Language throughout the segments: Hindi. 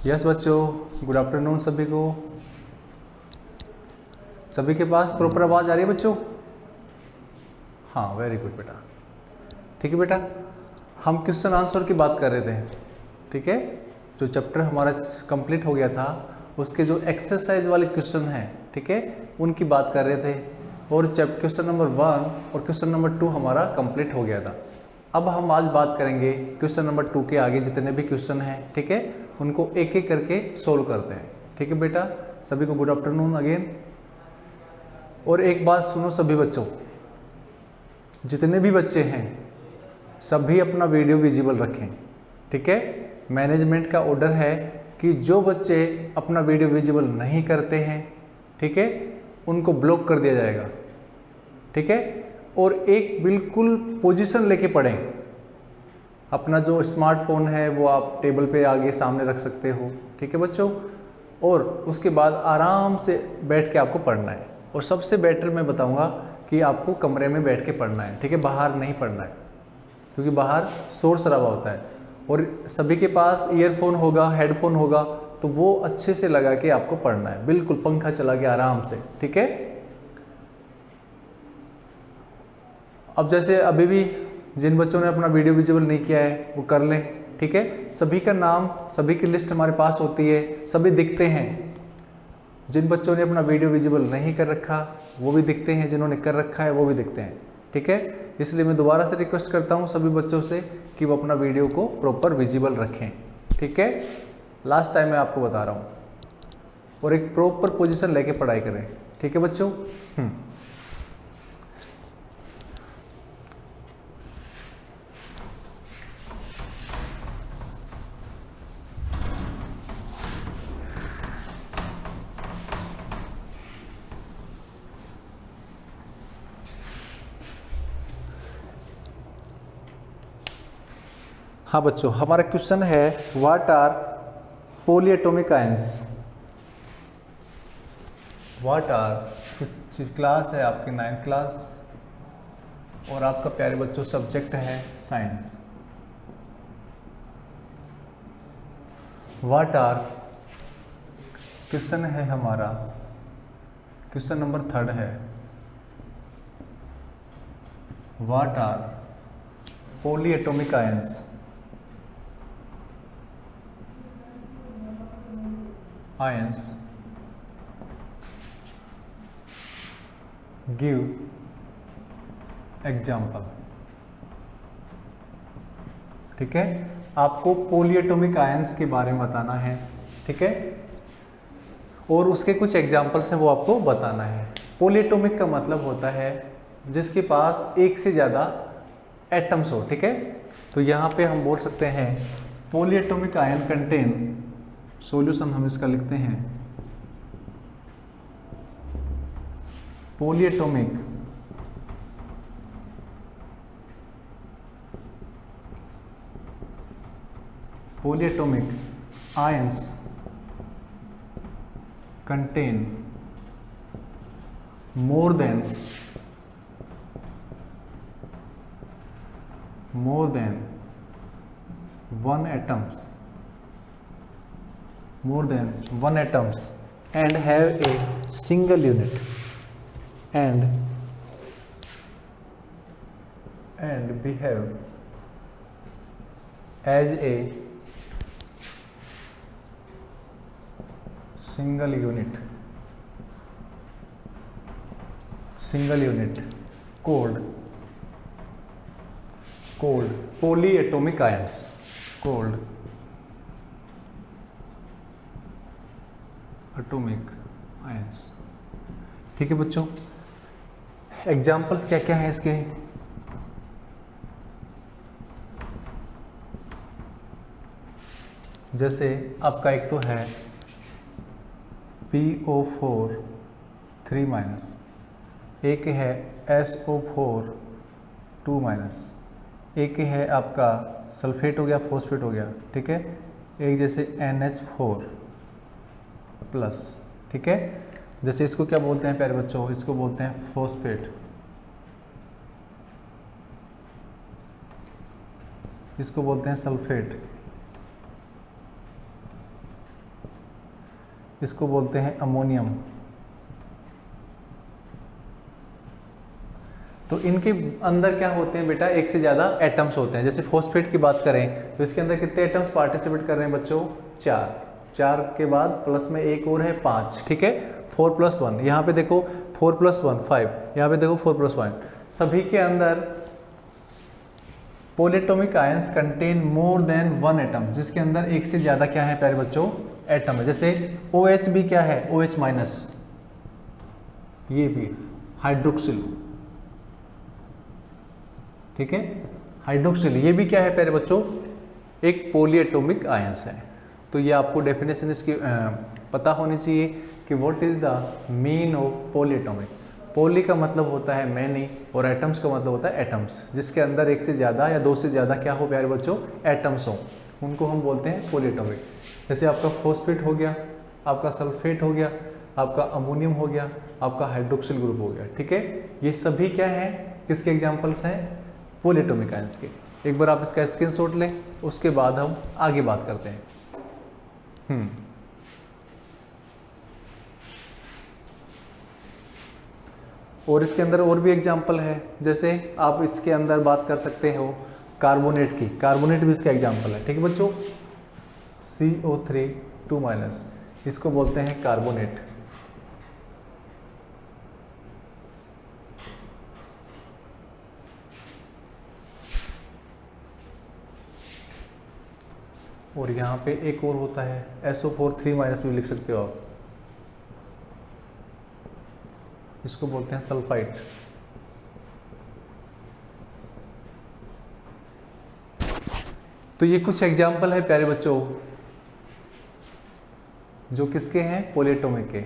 यस बच्चों, गुड आफ्टरनून सभी को। सभी के पास प्रॉपर आवाज़ आ रही है बच्चों? हाँ, वेरी गुड बेटा। ठीक है बेटा, हम क्वेश्चन आंसर की बात कर रहे थे। ठीक है, जो चैप्टर हमारा कंप्लीट हो गया था उसके जो एक्सरसाइज वाले क्वेश्चन हैं, ठीक है, उनकी बात कर रहे थे। और क्वेश्चन नंबर 1 और क्वेश्चन नंबर 2 हमारा कंप्लीट हो गया था। अब हम आज बात करेंगे क्वेश्चन नंबर 2 के आगे जितने भी क्वेश्चन हैं, ठीक है, उनको एक एक करके सोल्व करते हैं। ठीक है बेटा, सभी को गुड आफ्टरनून अगेन। और एक बात सुनो सभी बच्चों, जितने भी बच्चे हैं सभी अपना वीडियो विजिबल रखें। ठीक है, मैनेजमेंट का ऑर्डर है कि जो बच्चे अपना वीडियो विजिबल नहीं करते हैं, ठीक है, उनको ब्लॉक कर दिया जाएगा। ठीक है, और एक बिल्कुल पोजीशन लेके पढ़ें। अपना जो स्मार्टफोन है वो आप टेबल पे आगे सामने रख सकते हो। ठीक है बच्चों, और उसके बाद आराम से बैठ के आपको पढ़ना है। और सबसे बेटर मैं बताऊंगा कि आपको कमरे में बैठ के पढ़ना है। ठीक है, बाहर नहीं पढ़ना है, क्योंकि बाहर शोर शराबा होता है। और सभी के पास ईयरफोन होगा, हेडफोन होगा, तो वो अच्छे से लगा के आपको पढ़ना है, बिल्कुल पंखा चला के आराम से। ठीक है, अब जैसे अभी भी जिन बच्चों ने अपना वीडियो विजिबल नहीं किया है वो कर लें। ठीक है, सभी का नाम, सभी की लिस्ट हमारे पास होती है, सभी दिखते हैं। जिन बच्चों ने अपना वीडियो विजिबल नहीं कर रखा वो भी दिखते हैं, जिन्होंने कर रखा है वो भी दिखते हैं। ठीक है, इसलिए मैं दोबारा से रिक्वेस्ट करता हूँ सभी बच्चों से कि वो अपना वीडियो को प्रॉपर विजिबल रखें। ठीक है, लास्ट टाइम मैं आपको बता रहा हूँ, और एक प्रॉपर पोजीशन लेके पढ़ाई करें। ठीक है बच्चों। हाँ बच्चों, हमारा क्वेश्चन है what are polyatomic ions. What are, class है आपकी 9th क्लास और आपका प्यारे बच्चों सब्जेक्ट है साइंस। व्हाट आर, क्वेश्चन है हमारा, क्वेश्चन नंबर 3 है, what are polyatomic ions. Ions give example. ठीक है, आपको पॉलीएटॉमिक आयंस के बारे में बताना है। ठीक है, और उसके कुछ एग्जाम्पल्स हैं वो आपको बताना है। पॉलीएटॉमिक का मतलब होता है जिसके पास एक से ज़्यादा एटम्स हो। ठीक है, तो यहाँ पे हम बोल सकते हैं पॉलीएटॉमिक आयन कंटेन, सॉल्यूशन हम इसका लिखते हैं, polyatomic ions contain more than 1 atoms, more than 1 atoms and have a single unit and behave as a single unit called polyatomic ions, called atomic ions। ठीक है बच्चों, एग्जाम्पल्स क्या क्या हैं इसके? जैसे आपका एक तो है PO4 3-, एक है SO4 2-, एक है आपका सल्फेट हो गया, फॉस्फेट हो गया। ठीक है, एक जैसे NH4+। ठीक है, जैसे इसको क्या बोलते हैं प्यारे बच्चों, इसको बोलते हैं फॉस्फेट, इसको बोलते हैं सल्फेट। इसको बोलते हैं अमोनियम। तो इनके अंदर क्या होते हैं बेटा, एक से ज़्यादा एटम्स होते हैं। जैसे फॉस्फेट की बात करें तो इसके अंदर कितने एटम्स पार्टिसिपेट कर रहे हैं बच्चों, 4। 4 के बाद प्लस में एक और है 5, ठीक है, 4 + 1। यहाँ पे देखो 4 + 1 5, यहाँ पे देखो 4 + 1। सभी के अंदर polyatomic ions contain more than 1 atom, जिसके अंदर एक से ज़्यादा क्या है प्यारे बच्चों, एटम है। जैसे OH भी क्या है, OH-, ये भी हाइड्रोक्सिल, ठीक है, हाइड्रोक्सिल, ये भी क्या है प्यारे बच्चों, एक पॉलीएटॉमिक आयंस है। तो ये आपको डेफिनेशन इसकी पता होनी चाहिए कि what is the mean of polyatomic. Poly का मतलब होता है मैनी और एटम्स का मतलब होता है एटम्स, जिसके अंदर एक से ज़्यादा या दो से ज़्यादा क्या हो प्यारे बच्चों, एटम्स हो, उनको हम बोलते हैं पॉलीएटॉमिक। जैसे आपका फॉस्फेट हो गया, आपका सल्फेट हो गया, आपका अमोनियम हो गया, आपका हाइड्रोक्सिल ग्रुप हो गया, ठीक है, ये सभी क्या हैं, किसके एग्जाम्पल्स हैं, पॉलीएटॉमिक आयंस के। एक बार आप इसका स्क्रीनशॉट लें, उसके बाद हम आगे बात करते हैं। और इसके अंदर और भी एग्जाम्पल है, जैसे आप इसके अंदर बात कर सकते हो कार्बोनेट की, कार्बोनेट भी इसका एग्जाम्पल है, ठीक है बच्चों, CO3 2-, इसको बोलते हैं कार्बोनेट। और यहाँ पे एक और होता है SO4 3- भी लिख सकते हो आप, इसको बोलते हैं सल्फाइड। तो ये कुछ एग्जाम्पल है प्यारे बच्चों जो किसके हैं, पॉलीएटॉमिक के।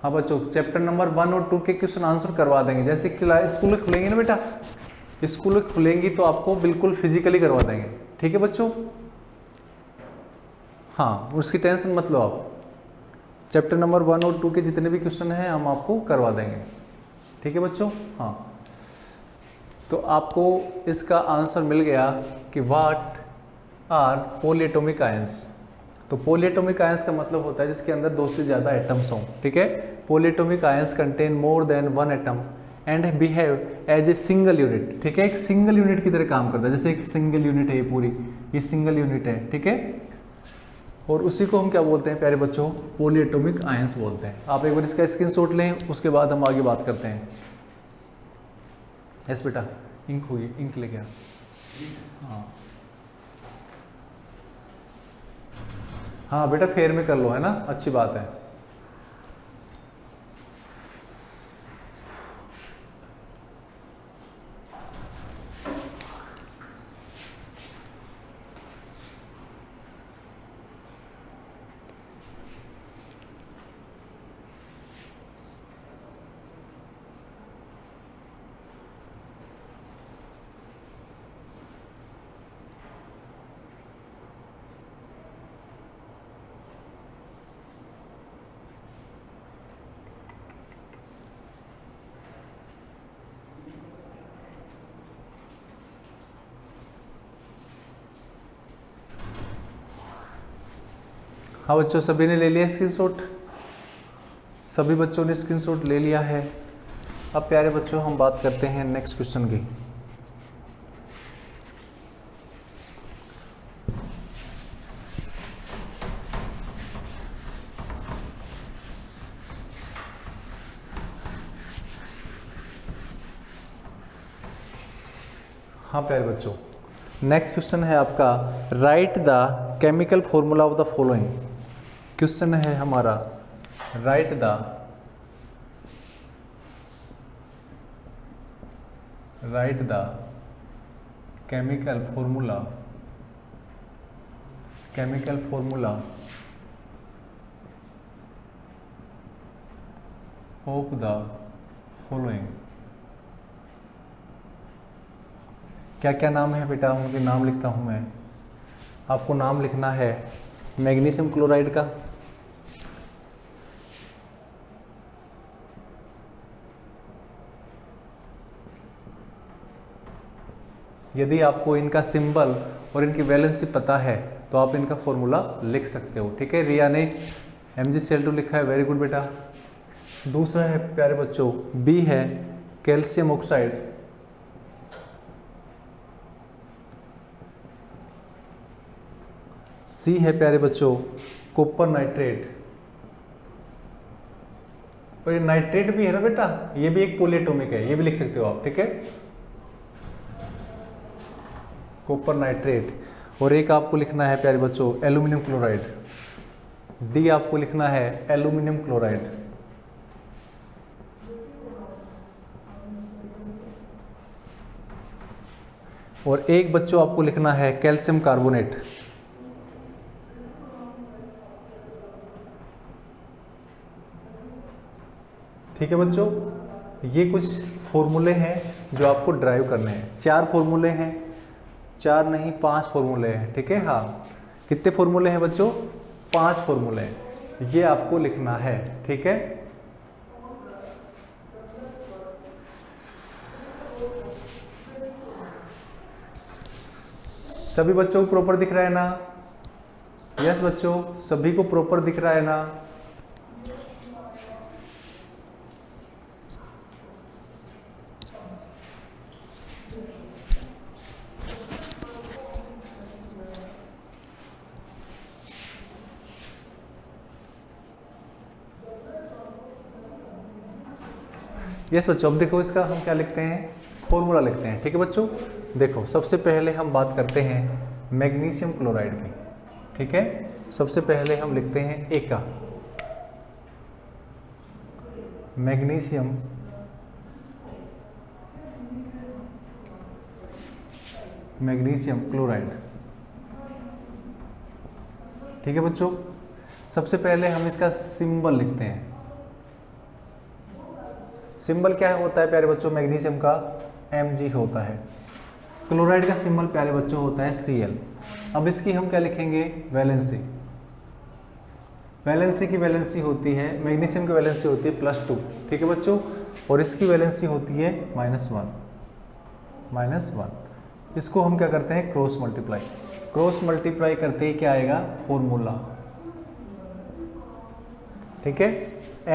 हाँ बच्चों, चैप्टर नंबर 1 और 2 के क्वेश्चन आंसर करवा देंगे। जैसे स्कूल खुलेंगे ना बेटा, स्कूल खुलेंगी तो आपको बिल्कुल फिजिकली करवा देंगे, ठीक है बच्चों। हाँ, उसकी टेंशन मत लो आप, चैप्टर नंबर 1 और 2 के जितने भी क्वेश्चन हैं हम आपको करवा देंगे, ठीक है बच्चों। हाँ, तो आपको इसका आंसर मिल गया कि व्हाट आर पॉलीएटॉमिक आयंस। तो पॉलीएटॉमिक आयंस का मतलब होता है जिसके अंदर दो से ज़्यादा एटम्स हों, ठीक है। Polyatomic ions contain more than 1 atom and behave as a single unit, ठीक है, एक सिंगल यूनिट की तरह काम करता है। जैसे एक सिंगल यूनिट है, ये पूरी ये सिंगल यूनिट है, ठीक है, और उसी को हम क्या बोलते हैं प्यारे बच्चों, पॉलीएटॉमिक आयंस बोलते हैं। आप एक बार इसका स्क्रीनशॉट लें, उसके बाद हम आगे बात करते हैं। यस बेटा, इंक होगी, इंक लेके आ। हाँ हाँ बेटा, फेयर में कर लो, है ना, अच्छी बात है। हाँ बच्चों, सभी ने ले लिया स्क्रीनशॉट, सभी बच्चों ने स्क्रीनशॉट ले लिया है। अब प्यारे बच्चों हम बात करते हैं नेक्स्ट क्वेश्चन की। हाँ प्यारे बच्चों, नेक्स्ट क्वेश्चन है आपका, right the chemical formula of the following. Question है हमारा, right the chemical formula of the following. क्या क्या नाम है बेटा, उनके नाम लिखता हूं मैं। आपको नाम लिखना है मैग्नीशियम क्लोराइड का, यदि आपको इनका सिंबल और इनकी वैलेंसी पता है तो आप इनका फॉर्मूला लिख सकते हो। ठीक है, रिया ने MgCl2 लिखा है, वेरी गुड बेटा। दूसरा है प्यारे बच्चों बी है कैल्शियम ऑक्साइड, सी है प्यारे बच्चों कॉपर नाइट्रेट, और ये नाइट्रेट भी है ना बेटा, ये भी एक पॉलीएटॉमिक है, ये भी लिख सकते हो आप। ठीक है, कॉपर नाइट्रेट। और एक आपको लिखना है प्यारे बच्चों एल्यूमिनियम क्लोराइड, डी आपको लिखना है एल्यूमिनियम क्लोराइड। और एक बच्चों आपको लिखना है कैल्शियम कार्बोनेट। ठीक है बच्चों, ये कुछ फॉर्मूले हैं जो आपको ड्राइव करने हैं। 4 फॉर्मूले हैं, 4 नहीं 5 फॉर्मूले हैं। ठीक है, हाँ कितने फॉर्मूले हैं बच्चों? 5 फॉर्मूले हैं, ये आपको लिखना है। ठीक है, सभी बच्चों को प्रॉपर दिख रहा है ना? यस बच्चों, सभी को प्रॉपर दिख रहा है ना? यस बच्चों, अब देखो इसका हम क्या लिखते हैं, फॉर्मूला लिखते हैं। ठीक है बच्चों, देखो सबसे पहले हम बात करते हैं मैग्नीशियम क्लोराइड की। ठीक है, सबसे पहले हम लिखते हैं ए का मैग्नीशियम क्लोराइड। ठीक है बच्चों, सबसे पहले हम इसका सिंबल लिखते हैं। सिंबल क्या होता है प्यारे बच्चों मैग्नीशियम का? Mg होता है। क्लोराइड का सिंबल प्यारे बच्चों होता है Cl। अब इसकी हम क्या लिखेंगे? वैलेंसी। वैलेंसी की वैलेंसी होती है, मैग्नीशियम की वैलेंसी होती है +2। ठीक है बच्चों, और इसकी वैलेंसी होती है -1। इसको हम क्या करते हैं? Cross multiply. क्रॉस मल्टीप्लाई करते ही क्या आएगा? फॉर्मूला। ठीक है,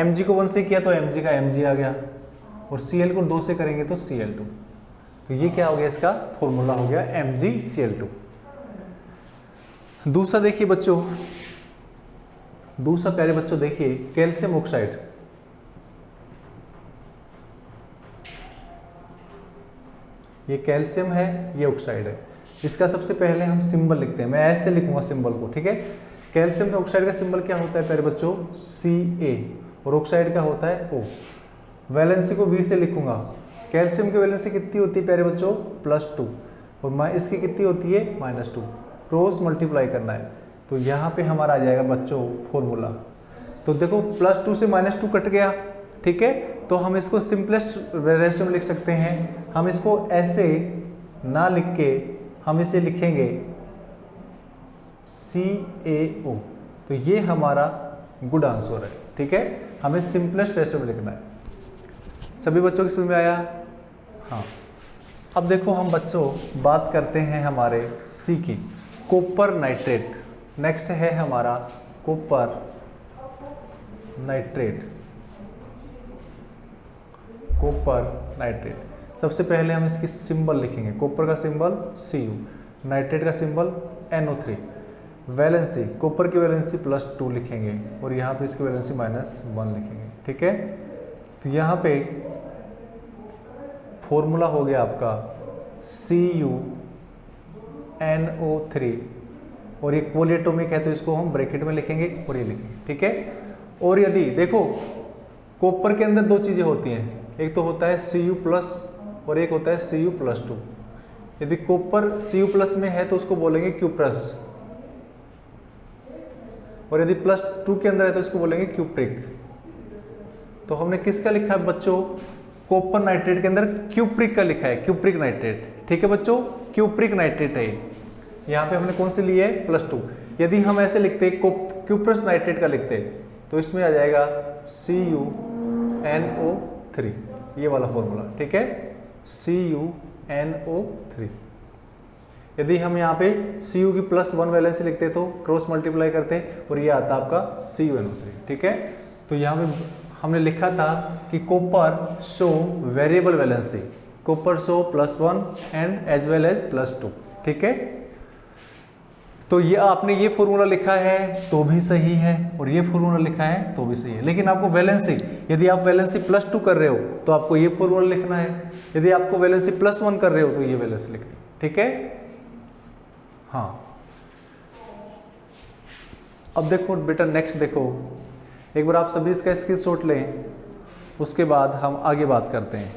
Mg को 1 से किया तो Mg का Mg आ गया, और Cl को 2 से करेंगे तो Cl2। तो ये क्या हो गया? इसका फॉर्मूला हो गया MgCl2। दूसरा देखिए बच्चों, दूसरा प्यारे बच्चों देखिए कैल्शियम ऑक्साइड। ये कैल्शियम है, ये ऑक्साइड है। इसका सबसे पहले हम सिंबल लिखते हैं, मैं ऐसे लिखूंगा सिंबल को। ठीक है, कैल्शियम ऑक्साइड का सिंबल क्या होता है प्यारे बच्चों? Ca, और ऑक्साइड का होता है O। वैलेंसी को V से लिखूंगा। कैल्शियम की वैलेंसी कितनी होती है प्यारे बच्चों? +2, और इसकी कितनी होती है? -2। क्रॉस मल्टीप्लाई करना है, तो यहाँ पे हमारा आ जाएगा बच्चों फॉर्मूला। तो देखो +2 से -2 कट गया। ठीक है, तो हम इसको सिंपलेस्ट रेशियो में लिख सकते हैं। हम इसको ऐसे ना लिख के हम इसे लिखेंगे CaO। तो ये हमारा गुड आंसर है। ठीक है, हमें सिंपलेस्ट रेशियो में लिखना है। सभी बच्चों की समझ में आया? हाँ, अब देखो हम बच्चों बात करते हैं हमारे सी की, कॉपर नाइट्रेट। नेक्स्ट है हमारा कॉपर नाइट्रेट। कॉपर नाइट्रेट, सबसे पहले हम इसकी सिंबल लिखेंगे। कॉपर का सिंबल Cu, नाइट्रेट का सिंबल NO3। वैलेंसी, कॉपर की वैलेंसी +2 लिखेंगे, और यहाँ पे इसकी वैलेंसी -1 लिखेंगे। ठीक है, तो यहाँ पे फॉर्मूला हो गया आपका CuNO3, और ये पॉलीएटॉमिक है तो इसको हम ब्रैकेट में लिखेंगे और ये लिखेंगे। ठीक है, और यदि देखो कॉपर के अंदर 2 चीजें होती हैं, एक तो होता है Cu+ और एक होता है Cu+2। यदि कॉपर Cu+ में है तो उसको बोलेंगे Q+, और यदि +2 के अंदर है तो इसको बोलेंगे क्यूप्रिक। तो हमने किसका लिखा है बच्चों? कॉपर नाइट्रेट के अंदर क्यूप्रिक का लिखा है, क्यूप्रिक नाइट्रेट। ठीक है बच्चों, क्यूप्रिक नाइट्रेट है। यहाँ पे हमने कौन सी ली है? +2। यदि हम ऐसे लिखते क्यूप्रस नाइट्रेट का लिखते तो इसमें आ जाएगा CuNO3, ये वाला फॉर्मूला। ठीक है, CuNO3। यदि हम यहाँ पे Cu की +1 वैलेंसी लिखते तो क्रॉस मल्टीप्लाई करते और ये आता आपका CuNO3, ठीक है। तो यहाँ पे हमने लिखा था कि copper show variable valency, copper show +1 and as well as +2, ठीक है। तो ये आपने ये फॉर्मूला लिखा है तो भी सही है और ये फॉर्मूला लिखा है तो भी सही है, लेकिन आपको वैलेंसी, यदि आप वैलेंसी +2 कर रहे हो तो आपको ये फॉर्मूला लिखना है, यदि आपको वैलेंसी +1 कर रहे हो तो ये वैलेंसी लिखनी है, ठीक है। हाँ, अब देखो बेटा नेक्स्ट देखो, एक बार आप सभी इसका स्क्रीनशॉट लें, उसके बाद हम आगे बात करते हैं।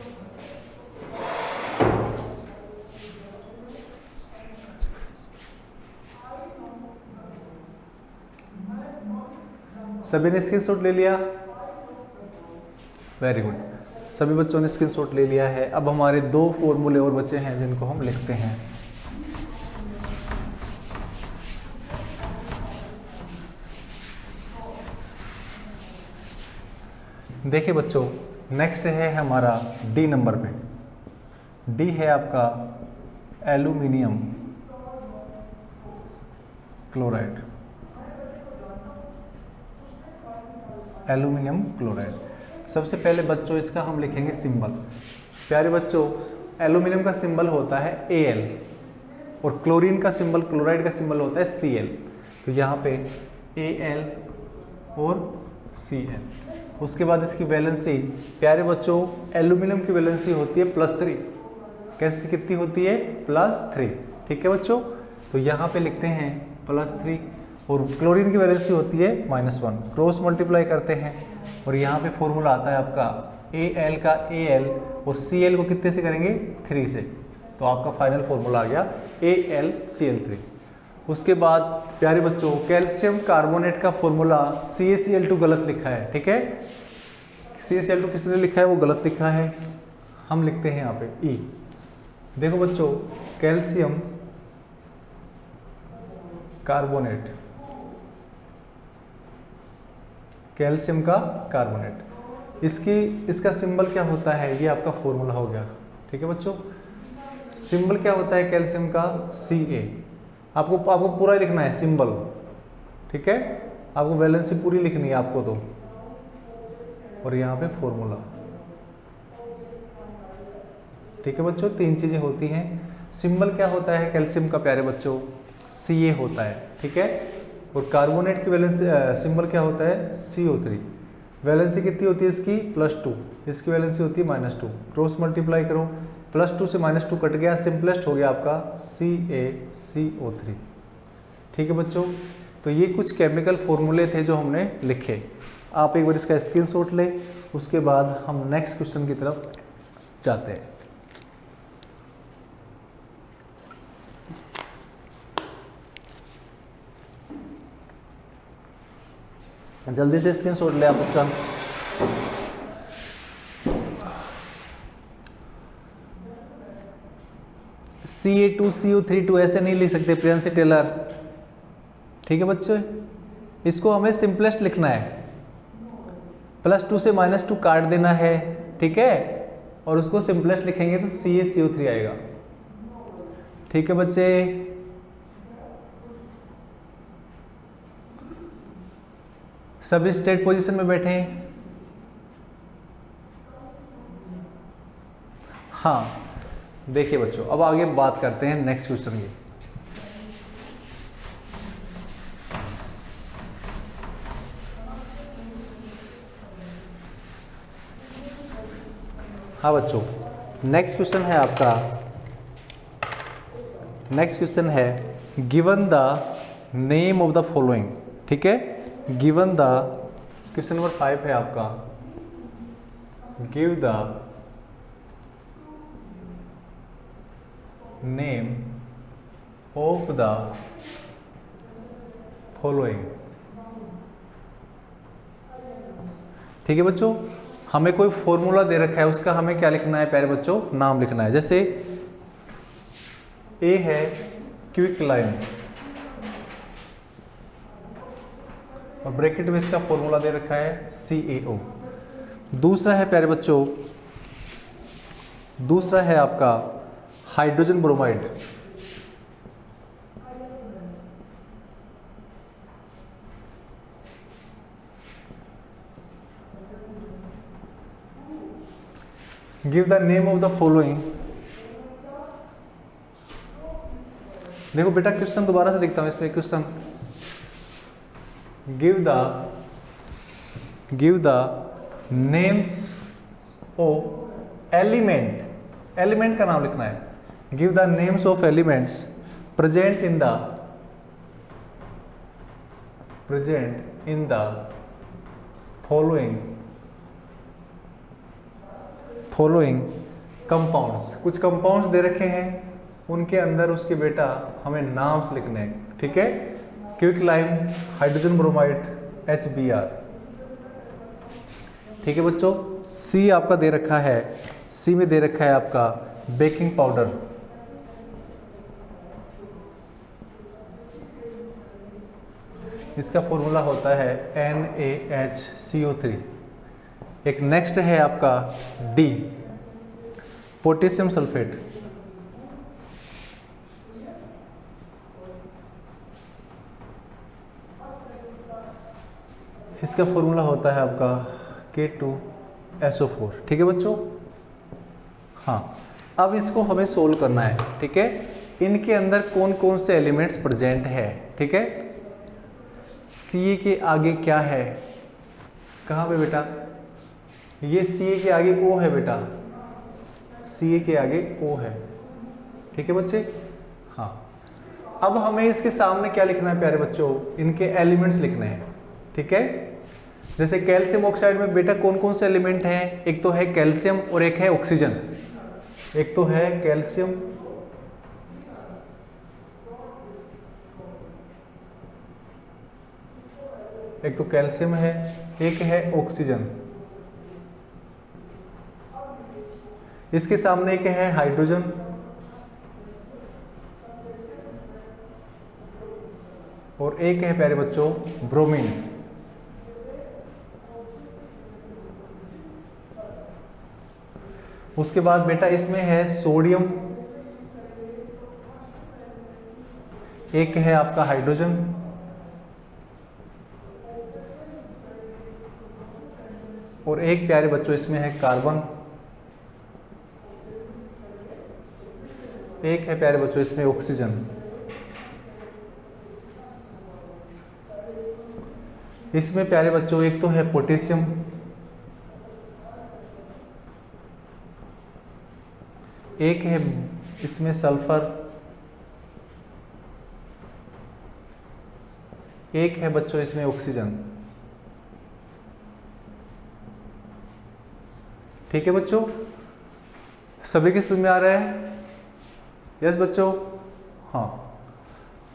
सभी ने स्क्रीनशॉट ले लिया? वेरी गुड, सभी बच्चों ने स्क्रीनशॉट ले लिया है। अब हमारे 2 फॉर्मूले और बचे हैं जिनको हम लिखते हैं। देखिए बच्चों, नेक्स्ट है हमारा डी नंबर पे। डी है आपका एल्यूमिनियम क्लोराइड, एल्यूमिनियम क्लोराइड। सबसे पहले बच्चों इसका हम लिखेंगे सिंबल। प्यारे बच्चों, एल्यूमिनियम का सिंबल होता है Al और क्लोरीन का सिंबल, क्लोराइड का सिंबल होता है Cl। तो यहाँ पे Al और Cl। उसके बाद इसकी वैलेंसी, प्यारे बच्चों एल्यूमिनियम की वैलेंसी होती है +3। कैसे कितनी होती है? +3, ठीक है बच्चों। तो यहाँ पे लिखते हैं +3 और क्लोरीन की वैलेंसी होती है -1। क्रॉस मल्टीप्लाई करते हैं और यहाँ पे फॉर्मूला आता है आपका Al का Al और Cl को कितने से करेंगे? 3 से। तो आपका फाइनल फॉर्मूला आ गया AlCl3। उसके बाद प्यारे बच्चों कैल्शियम कार्बोनेट का फॉर्मूला CaCl2 गलत लिखा है, ठीक है। CaCl2 किसने लिखा है? वो गलत लिखा है। हम लिखते हैं यहाँ पे E। देखो बच्चों, कैल्शियम कार्बोनेट, कैल्शियम का कार्बोनेट, इसका सिंबल क्या होता है? ये आपका फॉर्मूला हो गया, ठीक है बच्चों। सिंबल क्या होता है कैल्शियम का? Ca। आपको पूरा लिखना है सिंबल, ठीक है। आपको वैलेंसी पूरी लिखनी है आपको तो, और यहाँ पे फॉर्मूला, ठीक है बच्चों। 3 चीजें होती हैं। सिंबल क्या होता है कैल्शियम का प्यारे बच्चों? Ca होता है, ठीक है। और कार्बोनेट की वैलेंसी सिंबल क्या होता है? CO3। वैलेंसी कितनी होती है इसकी? +2। इसकी वैलेंसी होती है -2। क्रॉस मल्टीप्लाई करो, +2 से -2 कट गया, सिंपलेस्ट हो गया आपका CaCO3, ठीक है बच्चों। तो ये कुछ केमिकल फॉर्मूले थे जो हमने लिखे। आप एक बार इसका स्क्रीनशॉट लें, उसके बाद हम नेक्स्ट क्वेश्चन की तरफ जाते हैं। जल्दी से स्क्रीनशॉट ले आप उसका। Ca2CO3 ऐसे नहीं लिख सकते प्रियांशी टेलर, ठीक है बच्चों। इसको हमें सिंपलेस्ट लिखना है, +2 से -2 काट देना है, ठीक है, और उसको सिंपलेस्ट लिखेंगे तो CaCO3 आएगा, ठीक है बच्चे। सभी स्टेट पोजीशन में बैठे हैं? हाँ, देखिए बच्चों, अब आगे बात करते हैं नेक्स्ट क्वेश्चन की। हाँ बच्चों, नेक्स्ट क्वेश्चन है आपका, नेक्स्ट क्वेश्चन है given the name of the following, ठीक है। गिवन द, क्वेश्चन नंबर 5 है आपका, give the name of the following, ठीक है बच्चों। हमें कोई फॉर्मूला दे रखा है, उसका हमें क्या लिखना है प्यारे बच्चों? नाम लिखना है। जैसे ए है क्विकलाइन और ब्रैकेट में इसका फॉर्मूला दे रखा है CaO। दूसरा है प्यारे बच्चों, दूसरा है आपका hydrogen bromide, give the name of the following. देखो बेटा क्वेश्चन दोबारा से देखता हूं इसमें question, give the names of element, element का नाम लिखना है, give the names of elements present in the following compounds. कुछ कंपाउंड्स दे रखे हैं, उनके अंदर उसके बेटा हमें नाम्स लिखने हैं, ठीक है। क्विकलाइम, हाइड्रोजन ब्रोमाइड, HBr, ठीक है बच्चों। सी आपका दे रखा है, सी में दे रखा है आपका बेकिंग पाउडर, इसका फॉर्मूला होता है NaHCO3। एक नेक्स्ट है आपका D, पोटेशियम सल्फेट, इसका फॉर्मूला होता है आपका K2SO4, ठीक है बच्चों। हाँ, अब इसको हमें सोल्व करना है, ठीक है। इनके अंदर कौन कौन से एलिमेंट्स प्रेजेंट है, ठीक है। सी के आगे क्या है, कहाँ पे बेटा, ये सी के आगे O है बेटा, सी के आगे O है, ठीक है बच्चे। हाँ, अब हमें इसके सामने क्या लिखना है प्यारे बच्चों, इनके एलिमेंट्स लिखने हैं, ठीक है। जैसे कैल्शियम ऑक्साइड में बेटा कौन कौन से एलिमेंट हैं, एक तो है कैल्शियम और एक है ऑक्सीजन, एक तो है कैल्शियम एक तो कैल्शियम है, एक है ऑक्सीजन, इसके सामने एक है हाइड्रोजन, और एक है प्यारे बच्चों ब्रोमीन। उसके बाद बेटा इसमें है सोडियम, एक है आपका हाइड्रोजन, और एक प्यारे बच्चों इसमें है कार्बन, एक है प्यारे बच्चों इसमें ऑक्सीजन। इसमें प्यारे बच्चों एक तो है पोटेशियम, एक है इसमें सल्फर, एक है बच्चों इसमें ऑक्सीजन, ठीक है बच्चों। सभी की समझ में आ रहा है? यस बच्चों। हाँ,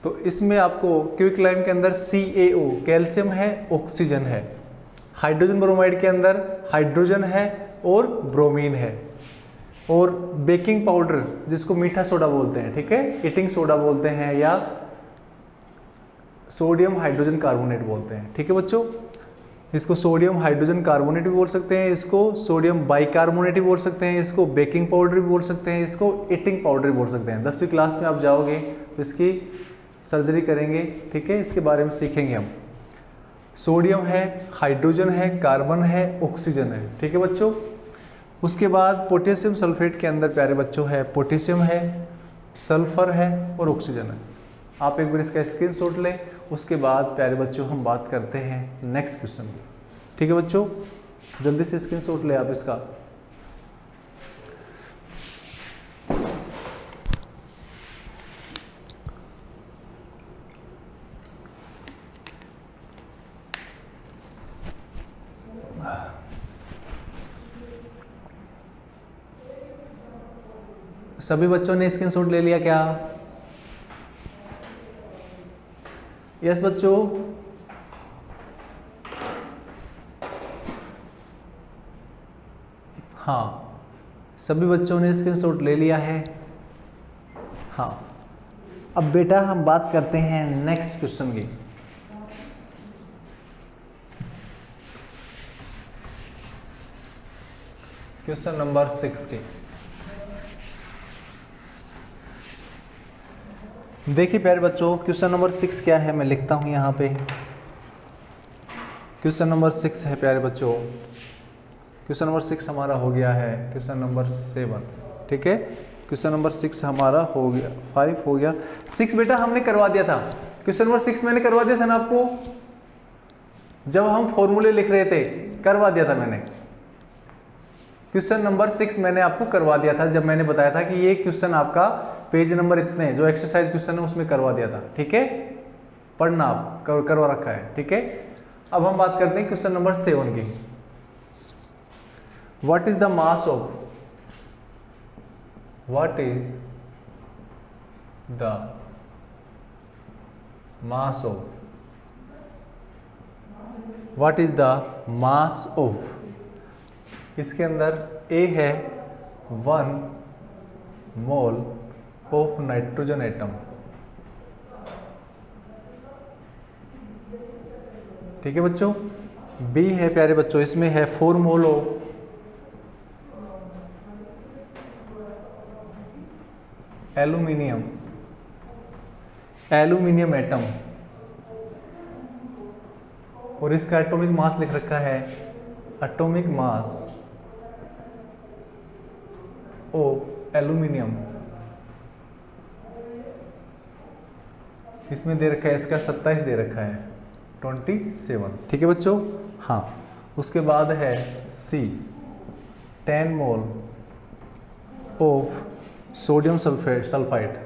तो इसमें आपको क्विकलाइम के अंदर CaO कैल्शियम है, ऑक्सीजन है, हाइड्रोजन ब्रोमाइड के अंदर हाइड्रोजन है और ब्रोमीन है, और बेकिंग पाउडर जिसको मीठा सोडा बोलते हैं, ठीक है, ईटिंग सोडा बोलते हैं या सोडियम हाइड्रोजन कार्बोनेट बोलते हैं, ठीक है बच्चों। इसको सोडियम हाइड्रोजन कार्बोनेट भी बोल सकते हैं, इसको सोडियम बाइकार्बोनेट भी बोल सकते हैं, इसको बेकिंग पाउडर भी बोल सकते हैं, इसको ईटिंग पाउडर भी बोल सकते हैं। 10वीं क्लास में आप जाओगे तो इसकी सर्जरी करेंगे, ठीक है, इसके बारे में सीखेंगे हम। सोडियम है, हाइड्रोजन है, कार्बन है, ऑक्सीजन है, ठीक है बच्चों। उसके बाद पोटेशियम सल्फेट के अंदर प्यारे बच्चों है पोटेशियम है, सल्फर है और ऑक्सीजन है। आप एक बार इसका स्क्रीनशॉट लें, उसके बाद प्यारे बच्चों हम बात करते हैं नेक्स्ट क्वेश्चन की, ठीक है बच्चों। जल्दी से स्क्रीनशॉट लें आप इसका। सभी बच्चों ने स्क्रीनशॉट ले लिया क्या? यस बच्चों। हाँ, सभी बच्चों ने स्क्रीनशॉट ले लिया है। हाँ, अब बेटा हम बात करते हैं नेक्स्ट क्वेश्चन की। क्वेश्चन नंबर 6 की। देखिए प्यारे बच्चों, क्वेश्चन नंबर 6 क्या है, मैं लिखता हूं यहां पे। क्वेश्चन नंबर 6 है प्यारे बच्चों, क्वेश्चन नंबर 6 हमारा हो गया है क्वेश्चन नंबर 7, ठीक है। क्वेश्चन नंबर 6 हमारा हो गया, 5 हो गया। 6 बेटा हमने करवा दिया था, क्वेश्चन नंबर 6 मैंने करवा दिया था ना आपको, जब हम फॉर्मूले लिख रहे थे करवा दिया था मैंने। क्वेश्चन नंबर 6 मैंने आपको करवा दिया था जब मैंने बताया था कि ये क्वेश्चन आपका पेज नंबर इतने जो एक्सरसाइज क्वेश्चन है उसमें करवा दिया था, ठीक है। पढ़ना आप करवा रखा है, ठीक है। अब हम बात करते हैं क्वेश्चन नंबर 7 की। What is the mass of, what is the mass of, what is the mass of, इसके अंदर A है 1 मोल ऑफ नाइट्रोजन एटम, ठीक है बच्चों। B है प्यारे बच्चों, इसमें है 4 मोल ऑफ एल्यूमिनियम एटम, और इसका एटॉमिक मास लिख रखा है, एटॉमिक मास ऑफ एल्यूमिनियम, इसमें दे रखा है, इसका 27 दे रखा है 27, ठीक है बच्चों। हाँ, उसके बाद है C 10 mole of sodium sulphide,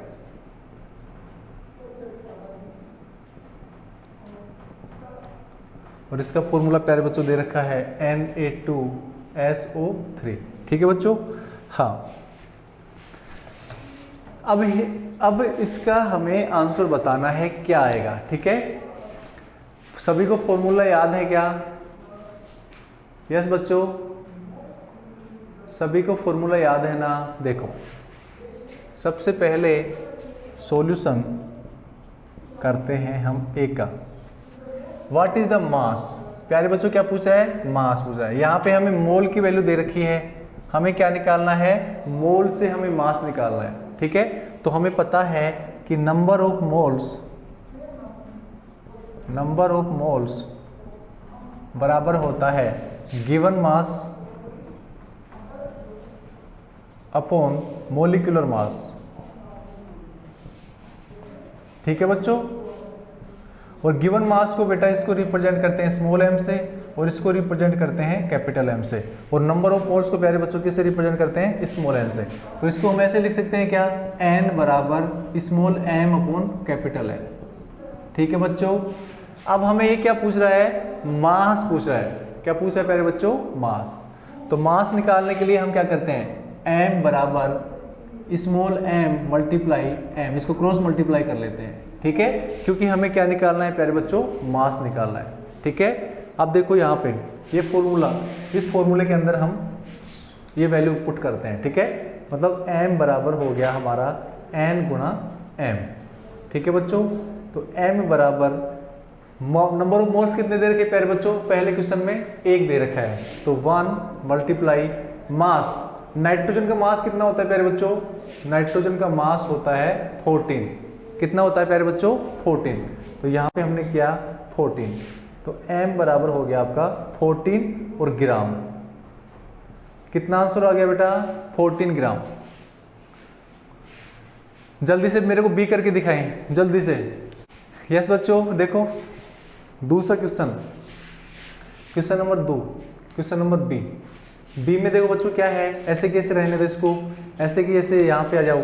और इसका फॉर्मूला प्यारे बच्चों दे रखा है Na2SO3, ठीक है बच्चों। हाँ, अब इसका हमें आंसर बताना है क्या आएगा, ठीक है। सभी को फॉर्मूला याद है क्या? यस बच्चों, सभी को फॉर्मूला याद है ना? देखो, सबसे पहले सॉल्यूशन करते हैं हम A का। व्हाट इज द मास, प्यारे बच्चों क्या पूछा है? मास पूछा है। यहाँ पे हमें मोल की वैल्यू दे रखी है, हमें क्या निकालना है? मोल से हमें मास निकालना है, ठीक है। तो हमें पता है कि नंबर ऑफ मोल्स बराबर होता है गिवन मास अपॉन मोलिकुलर मास, ठीक है बच्चों। और गिवन मास को बेटा इसको रिप्रेजेंट करते हैं स्मॉल m से, और इसको रिप्रेजेंट करते हैं कैपिटल M से, और नंबर ऑफ मोल्स को प्यारे बच्चों किससे रिप्रेजेंट करते हैं? स्मॉल n से। तो इसको हम ऐसे लिख सकते हैं क्या? n बराबर small m upon capital N, ठीक है बच्चों। अब हमें ये क्या पूछ रहा है? मास पूछ रहा है। क्या पूछ रहा है प्यारे बच्चों? मास। तो मास निकालने के लिए हम क्या करते हैं? m बराबर स्मॉल m मल्टीप्लाई m, इसको क्रॉस मल्टीप्लाई कर लेते हैं, ठीक है, क्योंकि हमें क्या निकालना है प्यारे बच्चों? मास निकालना है, ठीक है। अब देखो यहाँ पे ये फॉर्मूला, इस फॉर्मूले के अंदर हम ये वैल्यू पुट करते हैं, ठीक है। मतलब m बराबर हो गया हमारा n गुणा m, ठीक है बच्चों। तो m बराबर नंबर ऑफ मोल्स कितने दे रखे प्यारे बच्चों? पहले क्वेश्चन में 1 दे रखा है, तो 1 मल्टीप्लाई मास, नाइट्रोजन का मास कितना होता है प्यारे बच्चों? नाइट्रोजन का मास होता है 14। कितना होता है प्यारे बच्चों? 14। तो यहाँ पे हमने किया 14, तो m बराबर हो गया आपका 14 और ग्राम। कितना आंसर आ गया बेटा? 14 ग्राम। जल्दी से मेरे को B करके दिखाएं, जल्दी से। यस बच्चों, देखो दूसरा question, question number 2, question number B में देखो बच्चों क्या है, ऐसे कैसे रहने दो इसको, ऐसे की ऐसे यहाँ पे आ जाओ।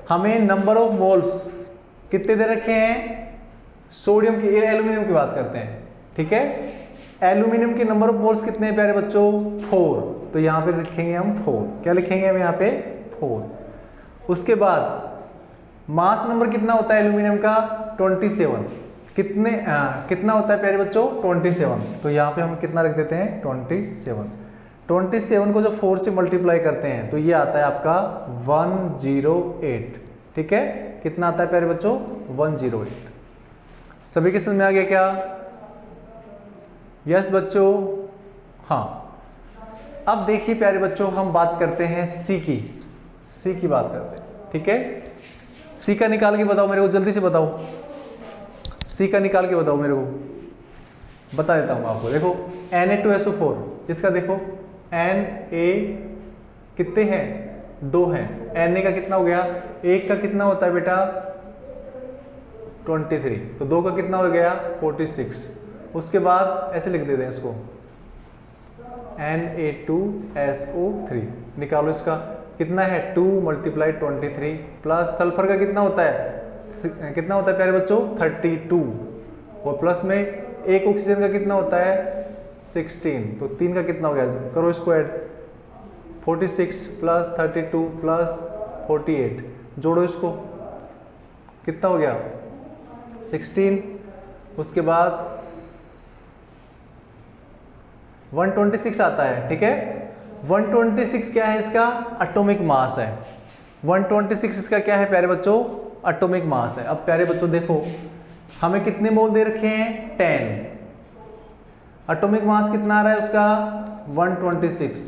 हमें नंबर ऑफ मोल्स कितने दे रखे हैं? सोडियम की, एल्यूमिनियम की बात करते हैं, ठीक है। एल्यूमिनियम के नंबर ऑफ मोल्स कितने हैं प्यारे बच्चों? 4। तो यहाँ पे लिखेंगे हम 4। क्या लिखेंगे हम यहाँ पे? 4। उसके बाद मास नंबर कितना होता है एल्यूमिनियम का? 27। कितना होता है प्यारे बच्चों? 27। तो यहाँ पे हम कितना रख देते हैं? 27। 27 को जब 4 से मल्टीप्लाई करते हैं तो ये आता है आपका 108, ठीक है। कितना आता है प्यारे बच्चों? 108। सभी के समझ में आ गया क्या? यस बच्चों, हाँ। अब देखिए प्यारे बच्चों, हम बात करते हैं सी की बात करते हैं, ठीक है। सी का निकाल के बताओ मेरे को, जल्दी से बताओ। सी का निकाल के बताओ मेरे को, बता देता हूं आपको। देखो Na2SO4, इसका देखो एन ए कितने हैं, 2 हैं। एन ए का कितना हो गया, 1 का कितना होता है बेटा 23, तो 2 का कितना हो गया 46। उसके बाद ऐसे लिख देते हैं इसको Na2SO3, निकालो इसका कितना है 2 × 23 प्लस सल्फर का कितना होता है प्यारे बच्चों 32, और प्लस में एक ऑक्सीजन का कितना होता है 16, तो 3 का कितना हो गया, करो इसको ऐड 46 प्लस 32 प्लस 48, जोड़ो इसको कितना हो गया 16। उसके बाद 126 आता है, ठीक है। 126 क्या है, इसका एटॉमिक मास है। 126 इसका क्या है प्यारे बच्चों, एटॉमिक मास है। अब प्यारे बच्चों देखो हमें कितने मोल दे रखे हैं 10, एटॉमिक मास कितना आ रहा है उसका 126।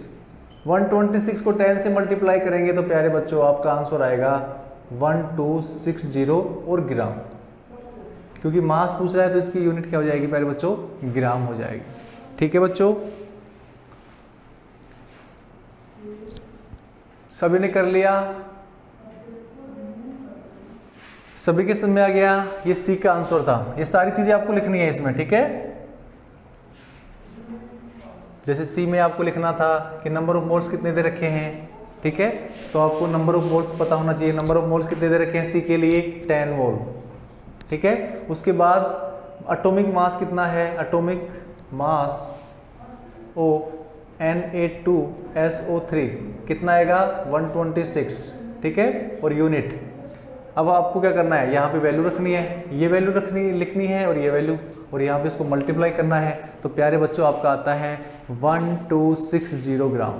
126 को 10 से मल्टीप्लाई करेंगे तो प्यारे बच्चों आपका आंसर आएगा 1260 और ग्राम, क्योंकि मास पूछ रहा है तो इसकी यूनिट क्या हो जाएगी प्यारे बच्चों, ग्राम हो जाएगी। ठीक है बच्चों, सभी ने कर लिया, सभी के समझ में आ गया। ये सी का आंसर था। ये सारी चीजें आपको लिखनी है इसमें, ठीक है। जैसे सी में आपको लिखना था कि नंबर ऑफ मोल्स कितने दे रखे हैं, ठीक है, तो आपको नंबर ऑफ मोल्स पता होना चाहिए। नंबर ऑफ मोल्स कितने दे रखे हैं सी के लिए 10 मोल, ठीक है। उसके बाद एटॉमिक मास कितना है, एटॉमिक मास ओ Na2SO3 कितना आएगा 126, ठीक है, और यूनिट। अब आपको क्या करना है, यहाँ पे वैल्यू रखनी है, ये वैल्यू लिखनी है और ये वैल्यू, और यहाँ पे इसको मल्टीप्लाई करना है। तो प्यारे बच्चों आपका आता है 1260 ग्राम,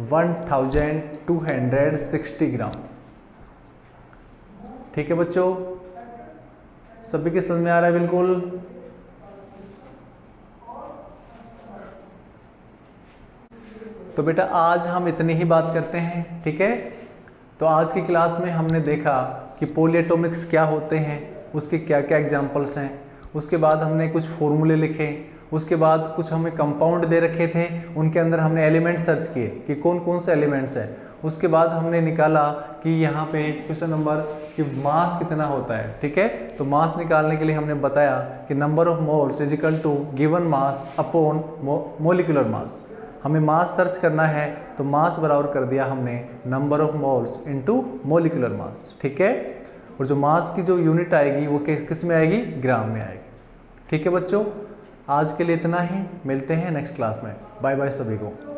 1260 ग्राम। ठीक है बच्चों, सभी के समझ में आ रहा है बिल्कुल। तो बेटा आज हम इतनी ही बात करते हैं, ठीक है। तो आज की क्लास में हमने देखा कि पॉलीएटॉमिक्स क्या होते हैं, उसके क्या क्या एग्जांपल्स हैं। उसके बाद हमने कुछ फॉर्मूले लिखे, उसके बाद कुछ हमें कंपाउंड दे रखे थे, उनके अंदर हमने एलिमेंट सर्च किए कि कौन कौन से एलिमेंट्स हैं। उसके बाद हमने निकाला कि यहाँ पे क्वेश्चन नंबर कि मास कितना होता है, ठीक है। तो मास निकालने के लिए हमने बताया कि number of moles is equal to given mass upon molecular mass. हमें मास सर्च करना है तो मास बराबर कर दिया हमने number of moles into molecular mass, ठीक है। और जो मास की जो यूनिट आएगी वो किस में आएगी, ग्राम में आएगी। ठीक है बच्चों, आज के लिए इतना ही, मिलते हैं नेक्स्ट क्लास में। बाय बाय सभी को।